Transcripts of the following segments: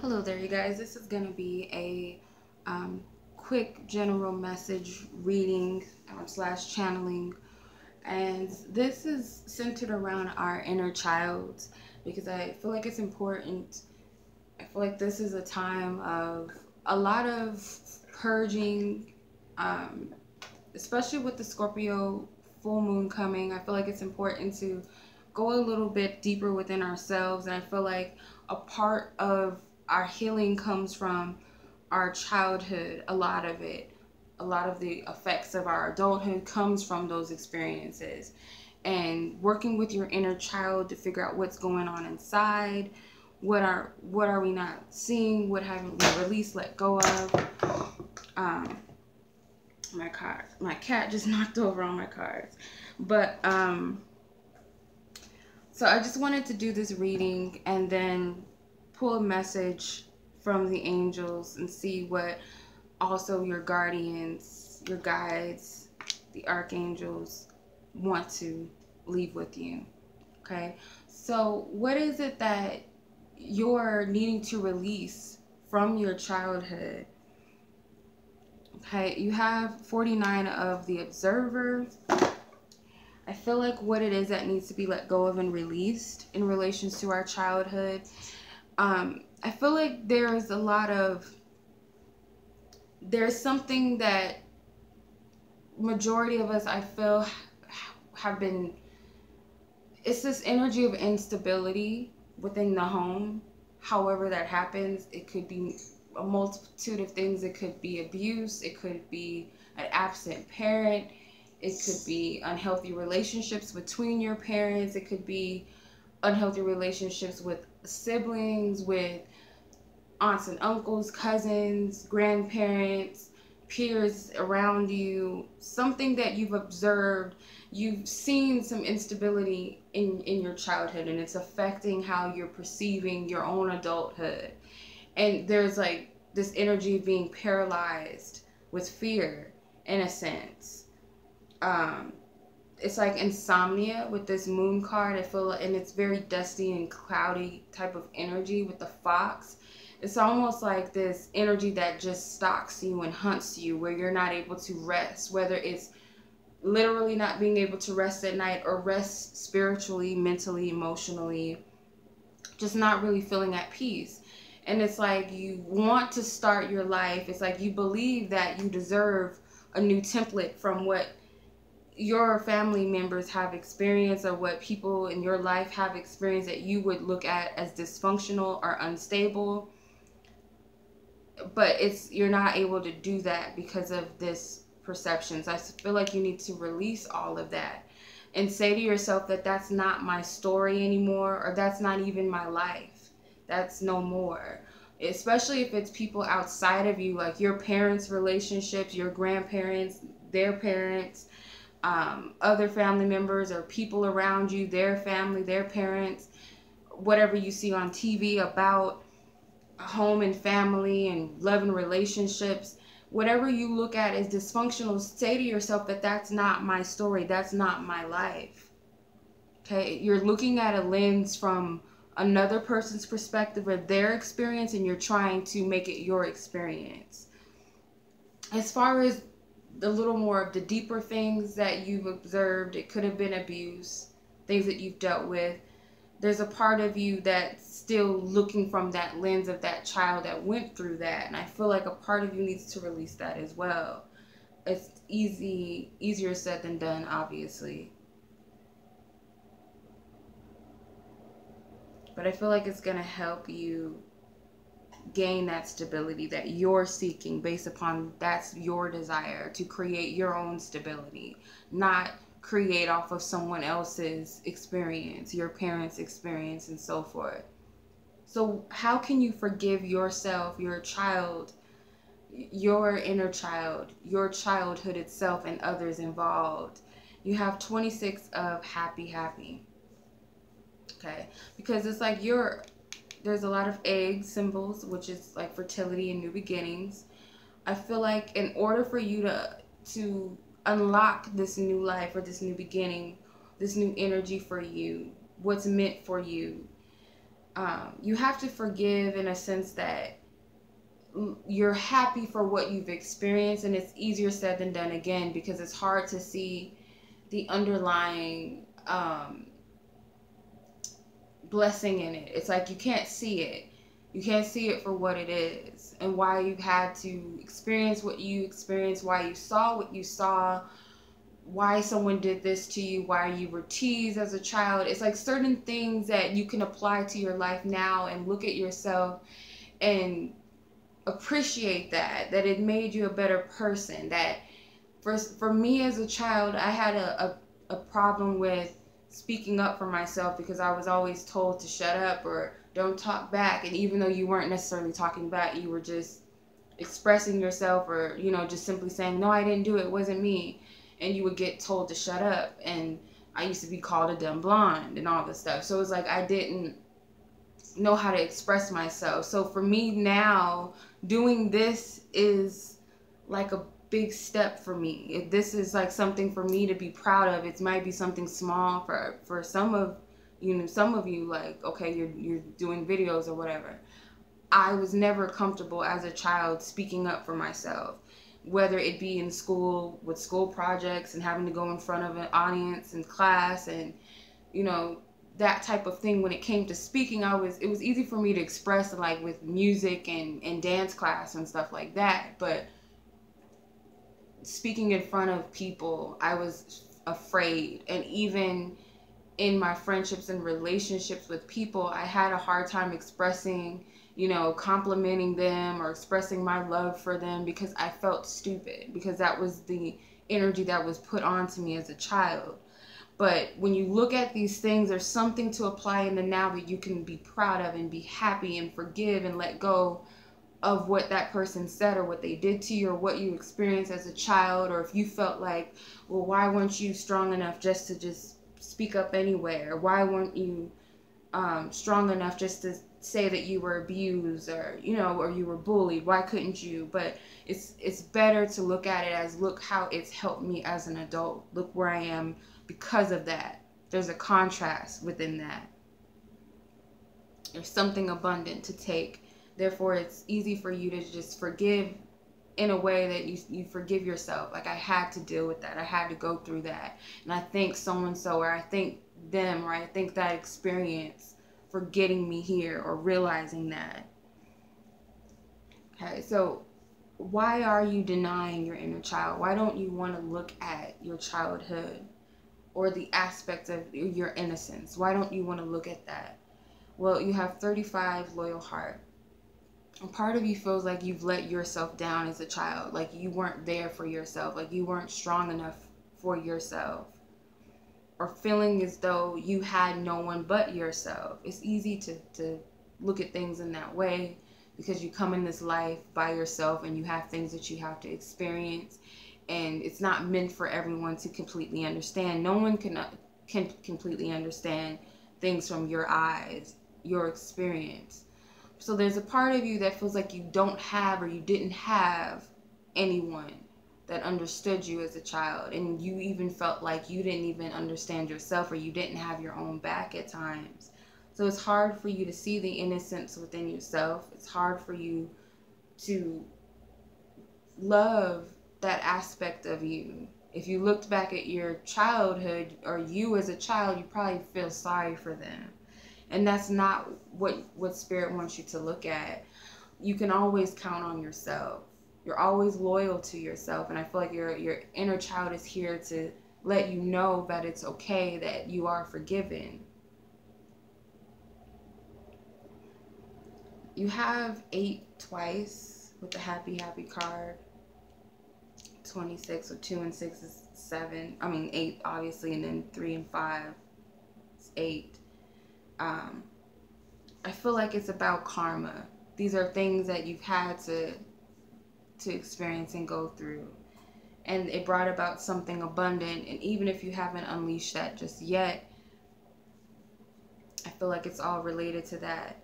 Hello there, you guys. This is going to be a quick general message reading slash channeling. And this is centered around our inner child because I feel like it's important. I feel like this is a time of a lot of purging, especially with the Scorpio full moon coming. I feel like it's important to go a little bit deeper within ourselves. And I feel like a part of our healing comes from our childhood. A lot of the effects of our adulthood comes from those experiences. And working with your inner child to figure out what's going on inside, what are we not seeing, what haven't we released, let go of. My cat just knocked over all my cards. But so I just wanted to do this reading and then pull a message from the angels and see what also your guardians, your guides, the archangels want to leave with you. Okay, so what is it that you're needing to release from your childhood? Okay, you have 49 of the observer. I feel like what it is that needs to be let go of and released in relations to our childhood. I feel like there's something that majority of us, I feel, have been, it's this energy of instability within the home. However that happens, it could be a multitude of things. It could be abuse, it could be an absent parent, it could be unhealthy relationships between your parents, it could be unhealthy relationships with siblings, with aunts and uncles, cousins, grandparents, peers around you, something that you've observed. You've seen some instability in your childhood, and it's affecting how you're perceiving your own adulthood. And there's like this energy of being paralyzed with fear, in a sense. It's like insomnia with this moon card. I feel, and it's very dusty and cloudy type of energy with the fox. It's almost like this energy that just stalks you and hunts you, where you're not able to rest, whether it's literally not being able to rest at night or rest spiritually, mentally, emotionally, just not really feeling at peace. And it's like you want to start your life. It's like you believe that you deserve a new template from what your family members have experienced or what people in your life have experienced that you would look at as dysfunctional or unstable. But you're not able to do that because of this perception. So I feel like you need to release all of that and say to yourself that that's not my story anymore, or that's not even my life. That's no more. Especially if it's people outside of you, like your parents' relationships, your grandparents, their parents, other family members, or people around you, their family, their parents, whatever you see on TV about home and family and love and relationships, whatever you look at as dysfunctional, say to yourself that that's not my story, that's not my life. Okay, you're looking at a lens from another person's perspective or their experience, and you're trying to make it your experience. As far as the little more of the deeper things that you've observed, it could have been abuse, things that you've dealt with. There's a part of you that's still looking from that lens of that child that went through that. And I feel like a part of you needs to release that as well. It's easier said than done, obviously. But I feel like it's going to help you gain that stability that you're seeking based upon that's your desire to create your own stability, not create off of someone else's experience, your parents' experience, and so forth. So how can you forgive yourself, your child, your inner child, your childhood itself, and others involved? You have 26 of happy. Okay, because it's like there's a lot of egg symbols, which is like fertility and new beginnings. I feel like in order for you to unlock this new life or this new beginning, this new energy for you, what's meant for you, You have to forgive in a sense that you're happy for what you've experienced, and it's easier said than done, again, because it's hard to see the underlying blessing in it. It's like you can't see it. You can't see it for what it is, and why you had to experience what you experienced, why you saw what you saw, why someone did this to you, why you were teased as a child. It's like certain things that you can apply to your life now and look at yourself and appreciate that it made you a better person. That for me as a child, I had a problem with speaking up for myself, because I was always told to shut up or don't talk back. And even though you weren't necessarily talking back, you were just expressing yourself, or, you know, just simply saying, no, I didn't do it, it wasn't me. And you would get told to shut up. And I used to be called a dumb blonde and all this stuff. So it's like I didn't know how to express myself. So for me now, doing this is like a big step for me. If this is like something for me to be proud of, it might be something small for some of you, like, okay, you're doing videos or whatever. I was never comfortable as a child speaking up for myself, whether it be in school with school projects and having to go in front of an audience in class, and, you know, that type of thing. When it came to speaking, it was easy for me to express, like with music and dance class and stuff like that. But speaking in front of people, I was afraid. And even in my friendships and relationships with people, I had a hard time expressing, you know, complimenting them or expressing my love for them, because I felt stupid, because that was the energy that was put onto me as a child. But when you look at these things, there's something to apply in the now that you can be proud of and be happy and forgive and let go of what that person said or what they did to you or what you experienced as a child. Or if you felt like, well, why weren't you strong enough just to speak up anywhere? Why weren't you strong enough just to say that you were abused, or, you know, or you were bullied? Why couldn't you? But it's better to look at it as, look how it's helped me as an adult. Look where I am because of that. There's a contrast within that. There's something abundant to take. Therefore, it's easy for you to just forgive in a way that you forgive yourself. Like, I had to deal with that. I had to go through that. And I thank so-and-so, or I thank them, or I thank that experience for getting me here or realizing that. Okay, so why are you denying your inner child? Why don't you want to look at your childhood or the aspect of your innocence? Why don't you want to look at that? Well, you have 35 loyal heart. And part of you feels like you've let yourself down as a child. Like you weren't there for yourself. Like you weren't strong enough for yourself. Or feeling as though you had no one but yourself. It's easy to look at things in that way, because you come in this life by yourself and you have things that you have to experience. And it's not meant for everyone to completely understand. No one can completely understand things from your eyes, your experience. So there's a part of you that feels like you don't have, or you didn't have, anyone that understood you as a child. And you even felt like you didn't even understand yourself, or you didn't have your own back at times. So it's hard for you to see the innocence within yourself. It's hard for you to love that aspect of you. If you looked back at your childhood, or you as a child, you probably feel sorry for them. And that's not what Spirit wants you to look at. You can always count on yourself. You're always loyal to yourself. And I feel like your inner child is here to let you know that it's okay, that you are forgiven. You have 8 twice with the happy card. 26, or 2 and 6 is 7. I mean 8 obviously, and then 3 and 5 is 8. I feel like it's about karma. These are things that you've had to experience and go through. And it brought about something abundant. And even if you haven't unleashed that just yet, I feel like it's all related to that.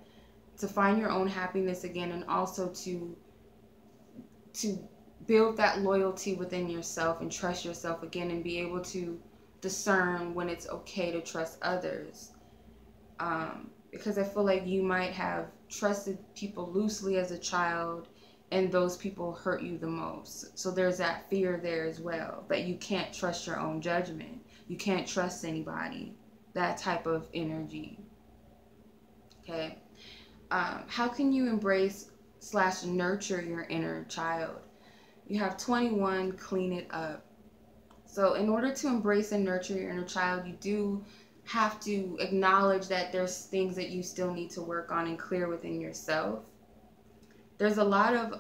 To find your own happiness again, and also to build that loyalty within yourself and trust yourself again, and be able to discern when it's okay to trust others. because I feel like you might have trusted people loosely as a child, and those people hurt you the most. So there's that fear there as well, that you can't trust your own judgment. You can't trust anybody. That type of energy. Okay. How can you embrace / nurture your inner child? You have 21, clean it up. So in order to embrace and nurture your inner child, you do have to acknowledge that there's things that you still need to work on and clear within yourself. There's a lot of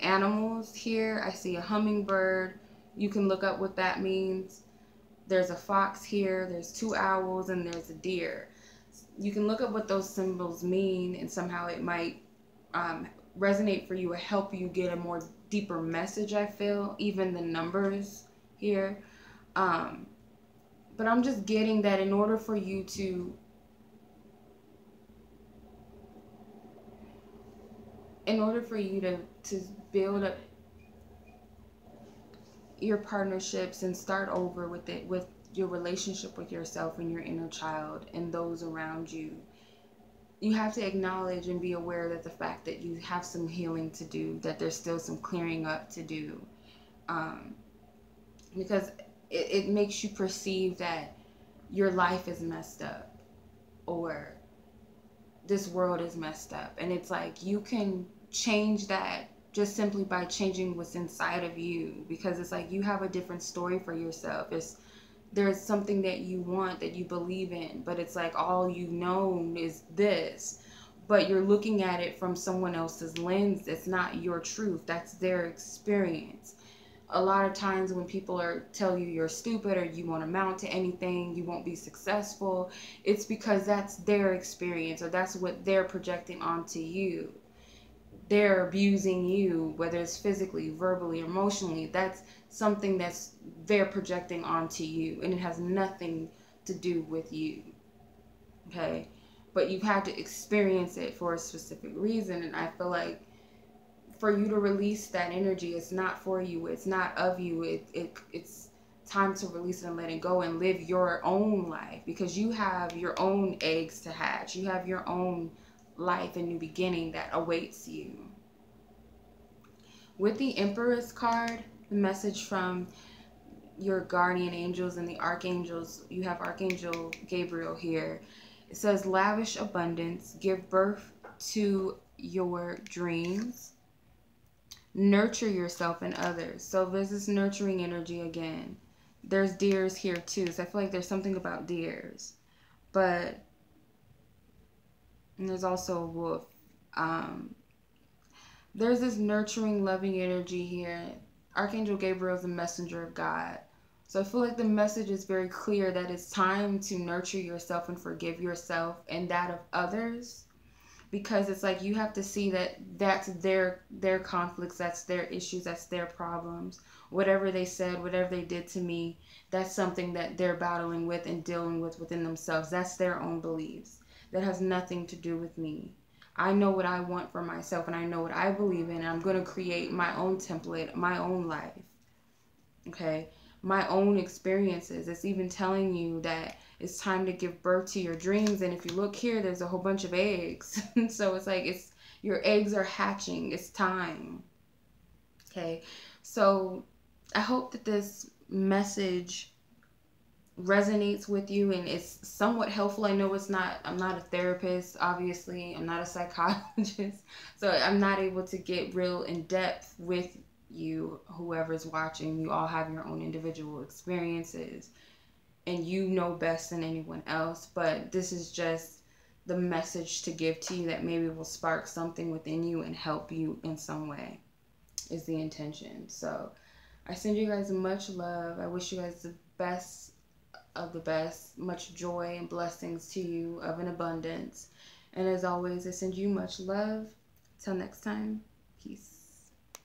animals here. I see a hummingbird. You can look up what that means. There's a fox here. There's 2 owls, and there's a deer. You can look up what those symbols mean, and somehow it might resonate for you or help you get a more deeper message, I feel, even the numbers here. But I'm just getting that in order for you to build up your partnerships and start over with your relationship with yourself and your inner child and those around you, you have to acknowledge and be aware that the fact that you have some healing to do, that there's still some clearing up to do, because it makes you perceive that your life is messed up or this world is messed up. And it's like you can change that just simply by changing what's inside of you, because it's like you have a different story for yourself. There's something that you want, that you believe in, but it's like all you've known is this, but you're looking at it from someone else's lens. It's not your truth. That's their experience. A lot of times when people tell you you're stupid or you won't amount to anything, you won't be successful, it's because that's their experience or that's what they're projecting onto you. They're abusing you, whether it's physically, verbally, emotionally. That's something they're projecting onto you, and it has nothing to do with you. Okay? But you've had to experience it for a specific reason, and I feel like for you to release that energy, it's not for you, it's not of you. It's time to release it and let it go and live your own life, because you have your own eggs to hatch. You have your own life and new beginning that awaits you. With the Empress card, the message from your guardian angels and the archangels, you have Archangel Gabriel here. It says, lavish abundance, give birth to your dreams, nurture yourself and others. So there's this nurturing energy again. There's deers here too, so I feel like there's something about deers. And there's also a wolf. There's this nurturing, loving energy here. Archangel Gabriel is the messenger of God. So I feel like the message is very clear that it's time to nurture yourself and forgive yourself and that of others. Because it's like you have to see that that's their conflicts, that's their issues, that's their problems. Whatever they said, whatever they did to me, that's something that they're battling with and dealing with within themselves. That's their own beliefs. That has nothing to do with me. I know what I want for myself and I know what I believe in, and I'm going to create my own template, my own life. Okay? My own experiences. It's even telling you that it's time to give birth to your dreams. And if you look here, there's a whole bunch of eggs. So it's like your eggs are hatching. It's time. Okay? So I hope that this message resonates with you and it's somewhat helpful. I know I'm not a therapist, obviously. I'm not a psychologist. So I'm not able to get real in depth with you, whoever's watching. You all have your own individual experiences and you know best than anyone else. But this is just the message to give to you that maybe will spark something within you and help you in some way is the intention. So I send you guys much love. I wish you guys the best of the best, much joy and blessings to you of an abundance. And as always, I send you much love. Till next time, peace.